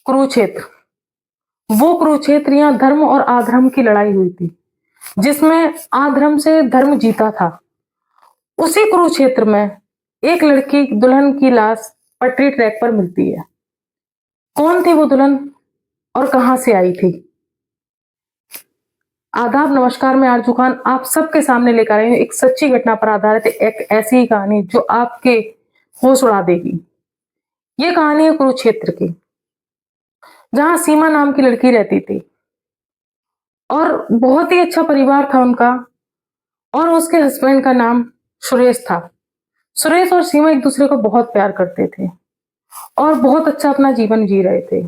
कुरुक्षेत्र। वो कुरुक्षेत्र यहाँ धर्म और अधर्म की लड़ाई हुई थी, जिसमें अधर्म से धर्म जीता था। उसी कुरुक्षेत्र में एक लड़की दुल्हन की लाश पटरी ट्रैक पर मिलती है। कौन थी वो दुल्हन और कहां से आई थी? आदाब, नमस्कार, मैं आरजू खान आप सबके सामने लेकर आई हूँ एक सच्ची घटना पर आधारित एक ऐसी ही कहानी जो आपके होश उड़ा देगी। ये कहानी है कुरुक्षेत्र की, जहां सीमा नाम की लड़की रहती थी और बहुत ही अच्छा परिवार था उनका। और उसके हस्बैंड का नाम सुरेश था। सुरेश और सीमा एक दूसरे को बहुत प्यार करते थे और बहुत अच्छा अपना जीवन जी रहे थे।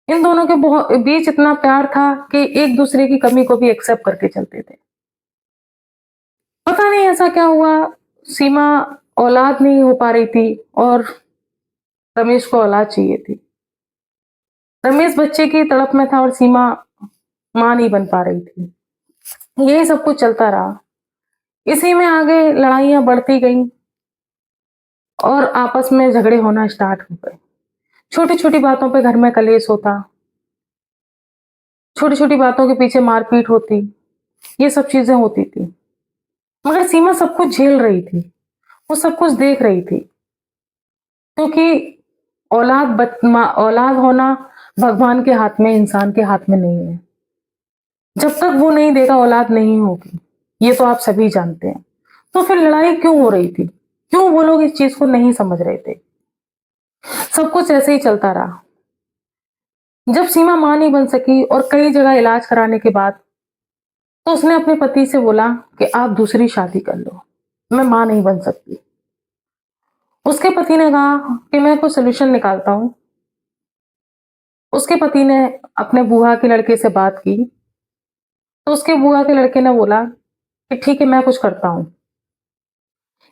इन दोनों के बीच इतना प्यार था कि एक दूसरे की कमी को भी एक्सेप्ट करके चलते थे। पता नहीं ऐसा क्या हुआ, सीमा औलाद नहीं हो पा रही थी और रमेश को औलाद चाहिए थी। रमेश बच्चे की तड़प में था और सीमा मां नहीं बन पा रही थी। यही सब कुछ चलता रहा। इसी में आगे लड़ाइयां बढ़ती गईं और आपस में झगड़े होना स्टार्ट हो गए। छोटी छोटी बातों पे घर में कलेश होता, छोटी छोटी बातों के पीछे मारपीट होती, ये सब चीजें होती थी। मगर सीमा सब कुछ झेल रही थी, वो सब कुछ देख रही थी, क्योंकि औलाद होना भगवान के हाथ में, इंसान के हाथ में नहीं है। जब तक वो नहीं देगा औलाद नहीं होगी, ये तो आप सभी जानते हैं। तो फिर लड़ाई क्यों हो रही थी? क्यों वो लोग इस चीज को नहीं समझ रहे थे? सब कुछ ऐसे ही चलता रहा। जब सीमा मां नहीं बन सकी और कई जगह इलाज कराने के बाद, तो उसने अपने पति से बोला कि आप दूसरी शादी कर लो, मैं मां नहीं बन सकती। उसके पति ने कहा कि मैं कोई सोल्यूशन निकालता हूं। उसके पति ने अपने बुआ के लड़के से बात की, तो उसके बुआ के लड़के ने बोला कि ठीक है, मैं कुछ करता हूं।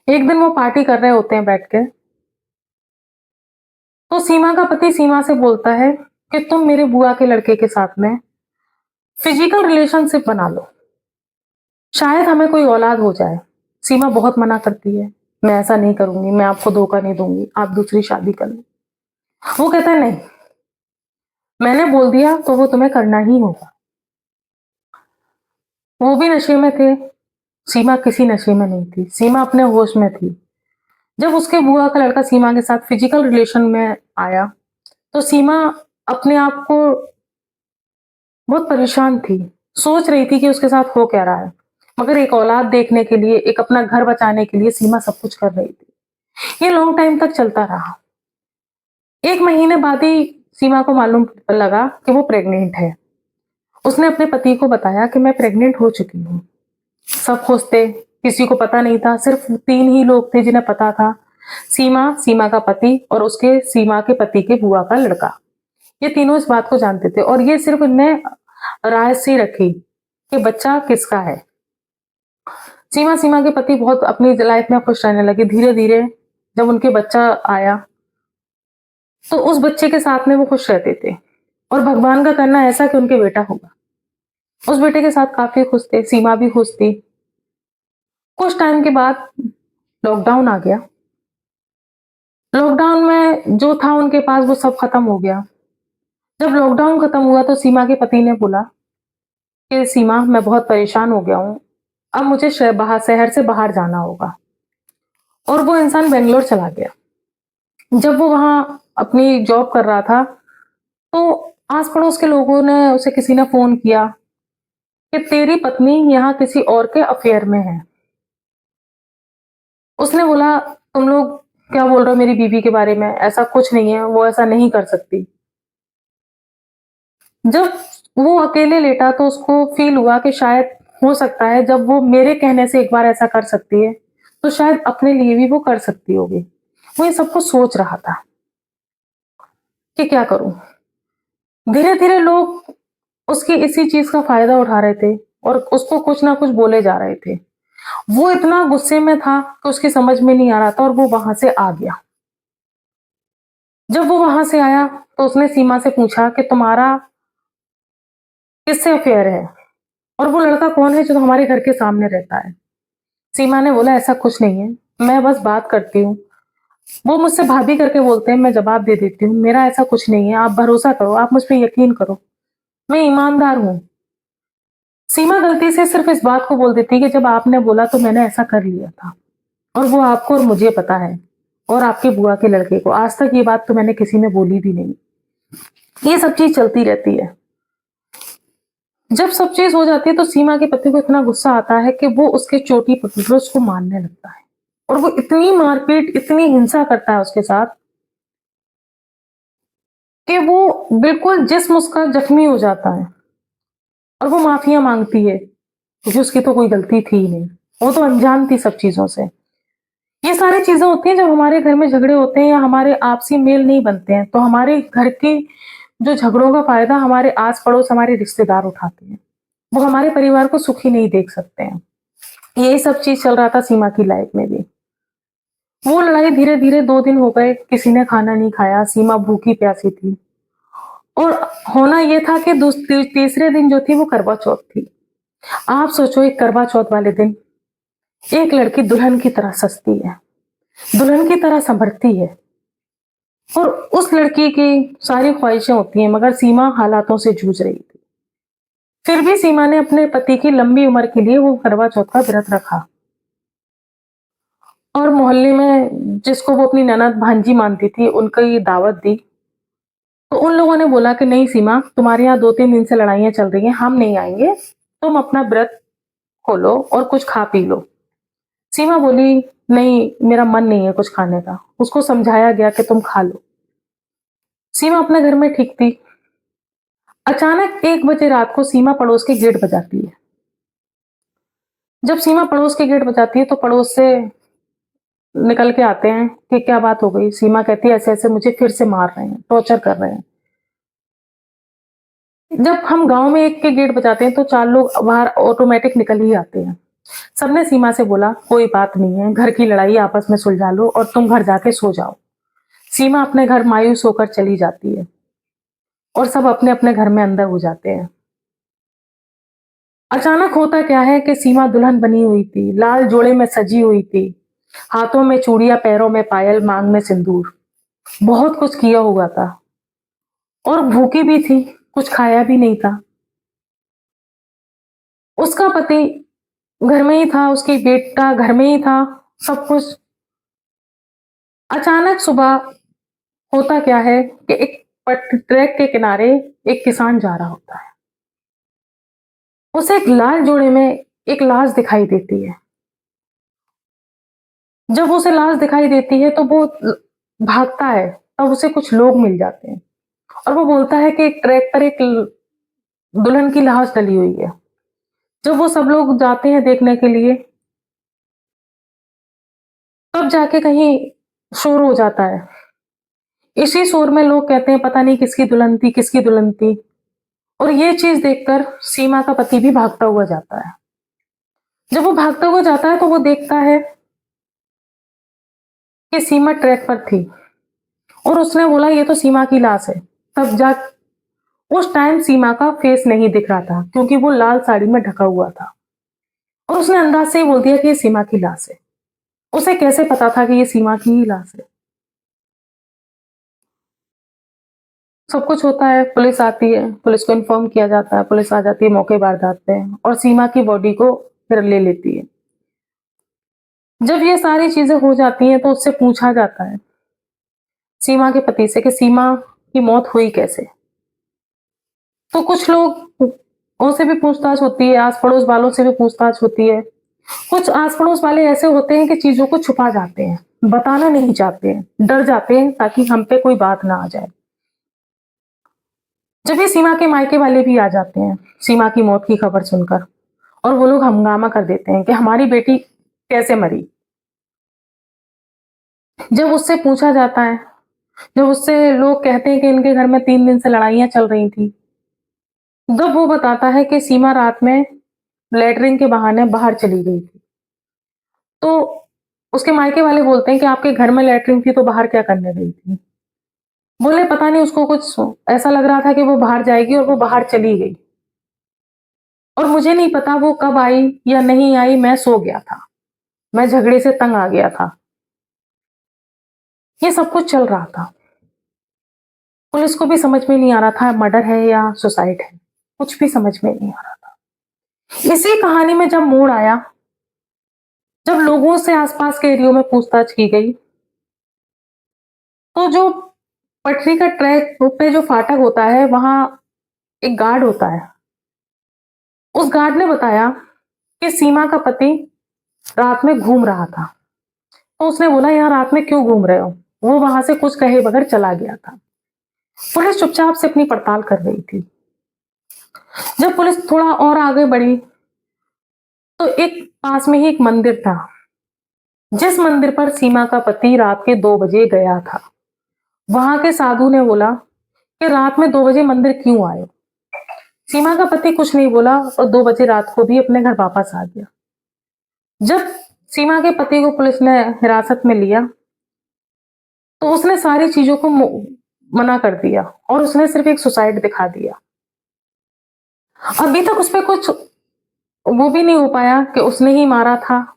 एक दिन वो पार्टी कर रहे होते हैं बैठ के, तो सीमा का पति सीमा से बोलता है कि तुम मेरे बुआ के लड़के के साथ में फिजिकल रिलेशनशिप बना लो, शायद हमें कोई औलाद हो जाए। सीमा बहुत मना करती है, मैं ऐसा नहीं करूंगी, मैं आपको धोखा नहीं दूंगी, आप दूसरी शादी कर लो। वो कहता है नहीं, मैंने बोल दिया तो वो तुम्हें करना ही होगा। वो भी नशे में थे, सीमा किसी नशे में नहीं थी, सीमा अपने होश में थी। जब उसके बुआ का लड़का सीमा के साथ फिजिकल रिलेशन में आया, तो सीमा अपने आप को बहुत परेशान थी, सोच रही थी कि उसके साथ हो क्या रहा है। मगर एक औलाद देखने के लिए, एक अपना घर बचाने के लिए सीमा सब कुछ कर रही थी। ये लॉन्ग टाइम तक चलता रहा। एक महीने बाद ही सीमा को मालूम लगा कि वो प्रेग्नेंट है। उसने अपने पति को बताया कि मैं प्रेग्नेंट हो चुकी हूँ। सब खुश थे, किसी को पता नहीं था। सिर्फ 3 ही लोग थे जिन्हें पता था, सीमा, सीमा का पति और उसके सीमा के पति के बुआ का लड़का। ये तीनों इस बात को जानते थे और ये सिर्फ इनने राय से रखी कि बच्चा किसका है। सीमा, सीमा के पति बहुत अपनी लाइफ में खुश रहने लगे। धीरे धीरे जब उनके बच्चा आया, तो उस बच्चे के साथ में वो खुश रहते थे और भगवान का करना ऐसा कि उनके बेटा होगा। उस बेटे के साथ काफी खुश थे, सीमा भी खुश थी। कुछ टाइम के बाद लॉकडाउन आ गया। लॉकडाउन में जो था उनके पास वो सब खत्म हो गया। जब लॉकडाउन खत्म हुआ तो सीमा के पति ने बोला कि सीमा, मैं बहुत परेशान हो गया हूँ, अब मुझे शहर से बाहर जाना होगा। और वो इंसान बेंगलोर चला गया। जब वो वहां अपनी जॉब कर रहा था, तो आस पड़ोस के लोगों ने, उसे किसी ने फोन किया कि तेरी पत्नी यहाँ किसी और के अफेयर में है। उसने बोला, तुम लोग क्या बोल रहे हो मेरी बीवी के बारे में? ऐसा कुछ नहीं है, वो ऐसा नहीं कर सकती। जब वो अकेले लेटा तो उसको फील हुआ कि शायद हो सकता है, जब वो मेरे कहने से एक बार ऐसा कर सकती है, तो शायद अपने लिए भी वो कर सकती होगी। वो ये सब कुछ सोच रहा था कि क्या करूं। धीरे धीरे लोग उसकी इसी चीज का फायदा उठा रहे थे और उसको कुछ ना कुछ बोले जा रहे थे। वो इतना गुस्से में था कि उसकी समझ में नहीं आ रहा था और वो वहां से आ गया। जब वो वहां से आया तो उसने सीमा से पूछा कि तुम्हारा किससे अफेयर है और वो लड़का कौन है जो हमारे घर के सामने रहता है। सीमा ने बोला, ऐसा कुछ नहीं है, मैं बस बात करती हूँ, वो मुझसे भाभी करके बोलते हैं, मैं जवाब दे देती हूँ, मेरा ऐसा कुछ नहीं है, आप भरोसा करो, आप मुझ पे यकीन करो, मैं ईमानदार हूँ। सीमा गलती से सिर्फ़ इस बात को बोल देती है कि जब आपने बोला तो मैंने ऐसा कर लिया था और वो आपको और मुझे पता है और आपकी बुआ के लड़के को। आज तक ये बात तो मैंने किसी में बोली भी नहीं। ये सब चीज़ चलती रहती है। जब सब चीज़ हो जाती है तो सीमा के पति को इतना गुस्सा आता है कि वो उसके चोटी पकड़ कर उसको मारने लगता है और वो इतनी मारपीट, इतनी हिंसा करता है उसके साथ कि वो बिल्कुल जिस्म उसका ज़ख्मी हो जाता है और वो माफ़िया माँगती है, क्योंकि उसकी तो कोई गलती थी ही नहीं। वो तो अनजान थी सब चीज़ों से। ये सारी चीज़ें होती हैं जब हमारे घर में झगड़े होते हैं या हमारे आपसी मेल नहीं बनते हैं, तो हमारे घर की जो झगड़ों का फ़ायदा हमारे आस-पड़ोस, हमारे रिश्तेदार उठाते हैं। वो हमारे परिवार को सुखी नहीं देख सकते हैं। यही सब चीज़ चल रहा था सीमा की लाइफ़ में भी। वो लड़ाई धीरे-धीरे 2 दिन हो गए, किसी ने खाना नहीं खाया, सीमा भूखी-प्यासी थी और होना ये था कि तीसरे दिन जो थी वो करवा चौथ थी। आप सोचो एक करवा चौथ वाले दिन, एक लड़की दुल्हन की तरह सजती है, दुल्हन की तरह सँभरती है और उस लड़की की सारी ख्वाहिशें होती हैं मगर सीमा हालातों से जूझ रही थी। फिर भी सीमा ने अपने पति की लंबी उम्र के लिए वो करवा चौथ का व्रत रखा और मोहल्ले में जिसको वो अपनी ननद भांजी मानती थी, उनकी दावत दी। तो उन लोगों ने बोला कि नहीं सीमा, तुम्हारे यहाँ 2-3 दिन से लड़ाइयाँ चल रही हैं, हम नहीं आएँगे, तुम अपना व्रत खोलो और कुछ खा पी लो। सीमा बोली, नहीं मेरा मन नहीं है कुछ खाने का। उसको समझाया गया कि तुम खा लो। सीमा अपने घर में ठीक थी। अचानक 1 बजे रात को सीमा पड़ोस के गेट बजाती है। जब सीमा पड़ोस के गेट बजाती है तो पड़ोस से निकल के आते हैं कि क्या बात हो गई? सीमा कहती है ऐसे-ऐसे मुझे फिर से मार रहे हैं, टॉर्चर कर रहे हैं। जब हम गाँव में एक के गेट बजाते हैं तो 4 लोग बाहर ऑटोमैटिक निकल ही आते हैं। सबने सीमा से बोला कोई बात नहीं है, घर की लड़ाई आपस में सुलझा लो और तुम घर जाके सो जाओ। सीमा अपने घर मायूस होकर चली जाती है और सब अपने-अपने घर में अंदर हो जाते हैं। अचानक होता क्या है कि सीमा दुल्हन बनी हुई थी, लाल जोड़े में सजी हुई थी, हाथों में चूड़ियाँ, पैरों में पायल, मांग में सिंदूर, बहुत कुछ किया हुआ था और भूखी भी थी, कुछ खाया भी नहीं था। उसका पति घर में ही था, उसकी बेटा घर में ही था, सब कुछ। अचानक सुबह होता क्या है कि एक ट्रैक के किनारे एक किसान जा रहा होता है। उसे एक लाल जोड़े में एक लाश दिखाई देती है। जब उसे लाश दिखाई देती है तो वो भागता है, तब उसे कुछ लोग मिल जाते हैं और वो बोलता है कि एक ट्रैक पर एक दुल्हन की लाश डली हुई है। जब वो सब लोग जाते हैं देखने के लिए, तब जाके कहीं शोर हो जाता है। इसी शोर में लोग कहते हैं पता नहीं किसकी दुल्हन थी, किसकी दुल्हन थी और ये चीज़ देखकर सीमा का पति भी भागता हुआ जाता है। जब वो भागता हुआ जाता है तो वो देखता है कि सीमा ट्रैक पर थी और उसने बोला ये तो सीमा की लाश है। तब जा उस टाइम सीमा का फेस नहीं दिख रहा था क्योंकि वो लाल साड़ी में ढका हुआ था और उसने अंदाज से ही बोल दिया कि ये सीमा की लाश है। उसे कैसे पता था कि ये सीमा की ही लाश है? सब कुछ होता है, पुलिस आती है, पुलिस को इन्फॉर्म किया जाता है, पुलिस आ जाती है मौके वारदात पे और सीमा की बॉडी को फिर ले लेती है। जब ये सारी चीज़ें हो जाती हैं तो उससे पूछा जाता है, सीमा के पति से कि सीमा की मौत हुई कैसे? तो कुछ लोगों से भी पूछताछ होती है, आस-पड़ोस वालों से भी पूछताछ होती है। कुछ आस-पड़ोस वाले ऐसे होते हैं कि चीज़ों को छुपा जाते हैं, बताना नहीं चाहते हैं, डर जाते हैं ताकि हम पे कोई बात ना आ जाए। जब ये सीमा के मायके वाले भी आ जाते हैं, सीमा की मौत की खबर सुनकर और वो लोग हंगामा कर देते हैं कि हमारी बेटी कैसे मरी? जब उससे पूछा जाता है, जब उससे लोग कहते हैं कि इनके घर में 3 दिन से लड़ाइयाँ चल रही थी, जब वो बताता है कि सीमा रात में लैट्रिन के बहाने बाहर चली गई थी। तो उसके मायके वाले बोलते हैं कि आपके घर में लैट्रिन थी तो बाहर क्या करने गई थी? बोले पता नहीं उसको कुछ ऐसा लग रहा था कि वो बाहर जाएगी और वो बाहर चली गई और मुझे नहीं पता वो कब आई या नहीं आई, मैं सो गया था। मैं झगड़े से तंग आ गया था। ये सब कुछ चल रहा था। पुलिस को भी समझ में नहीं आ रहा था मर्डर है या सुसाइड है, कुछ भी समझ में नहीं आ रहा था। इसी कहानी में जब मोड़ आया, जब लोगों से आसपास के एरियो में पूछताछ की गई, तो जो पटरी का ट्रैक पे जो फाटक होता है, वहां एक गार्ड होता है। उस गार्ड ने बताया कि सीमा का पति रात में घूम रहा था। तो उसने बोला, यहाँ रात में क्यों घूम रहे हो? वो वहां से कुछ कहे बगैर चला गया था। पुलिस चुपचाप से अपनी पड़ताल कर रही थी। जब पुलिस थोड़ा और आगे बढ़ी, तो एक पास में ही एक मंदिर था, जिस मंदिर पर सीमा का पति रात के 2 बजे गया था। वहां के साधु ने बोला कि रात में 2 बजे मंदिर क्यों आए? सीमा का पति कुछ नहीं बोला और 2 बजे रात को भी अपने घर वापस आ गया। जब सीमा के पति को पुलिस ने हिरासत में लिया, तो उसने सारी चीजों को मना कर दिया और उसने सिर्फ एक सुसाइड दिखा दिया। अभी तक उस पर कुछ वो भी नहीं हो पाया कि उसने ही मारा था।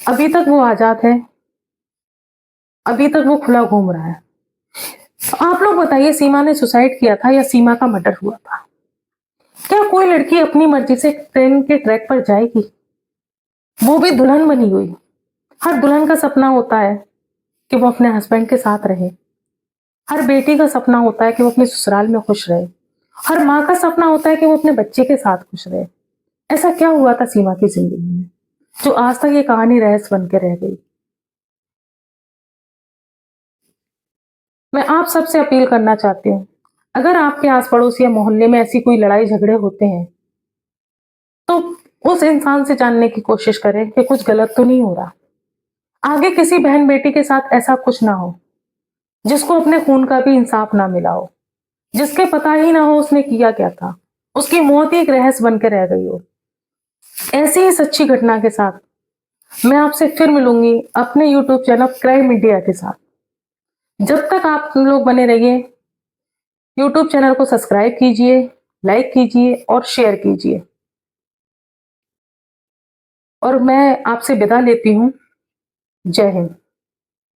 अभी तक वो आजाद है, अभी तक वो खुला घूम रहा है। आप लोग बताइए, सीमा ने सुसाइड किया था या सीमा का मर्डर हुआ था? क्या कोई लड़की अपनी मर्जी से ट्रेन के ट्रैक पर जाएगी, वो भी दुल्हन बनी हुई? हर दुल्हन का सपना होता है कि वो अपने हस्बैंड के साथ रहे। हर बेटी का सपना होता है कि वो अपने ससुराल में खुश रहे। हर माँ का सपना होता है कि वो अपने बच्चे के साथ खुश रहे। ऐसा क्या हुआ था सीमा की जिंदगी में, जो आज तक ये कहानी रहस्य बन के रह गई? मैं आप सबसे अपील करना चाहती हूँ, अगर आपके आस पड़ोस या मोहल्ले में ऐसी कोई लड़ाई झगड़े होते हैं, तो उस इंसान से जानने की कोशिश करें कि कुछ गलत तो नहीं हो रहा। आगे किसी बहन बेटी के साथ ऐसा कुछ ना हो, जिसको अपने खून का भी इंसाफ ना मिला हो, जिसके पता ही ना हो उसने किया क्या था, उसकी मौत ही एक रहस्य बन के रह गई हो। ऐसी ही सच्ची घटना के साथ मैं आपसे फिर मिलूंगी अपने यूट्यूब चैनल क्राइम इंडिया के साथ। जब तक आप लोग बने रहिए, यूट्यूब चैनल को सब्सक्राइब कीजिए, लाइक कीजिए और शेयर कीजिए। और मैं आपसे विदा लेती हूँ। जय हिंद।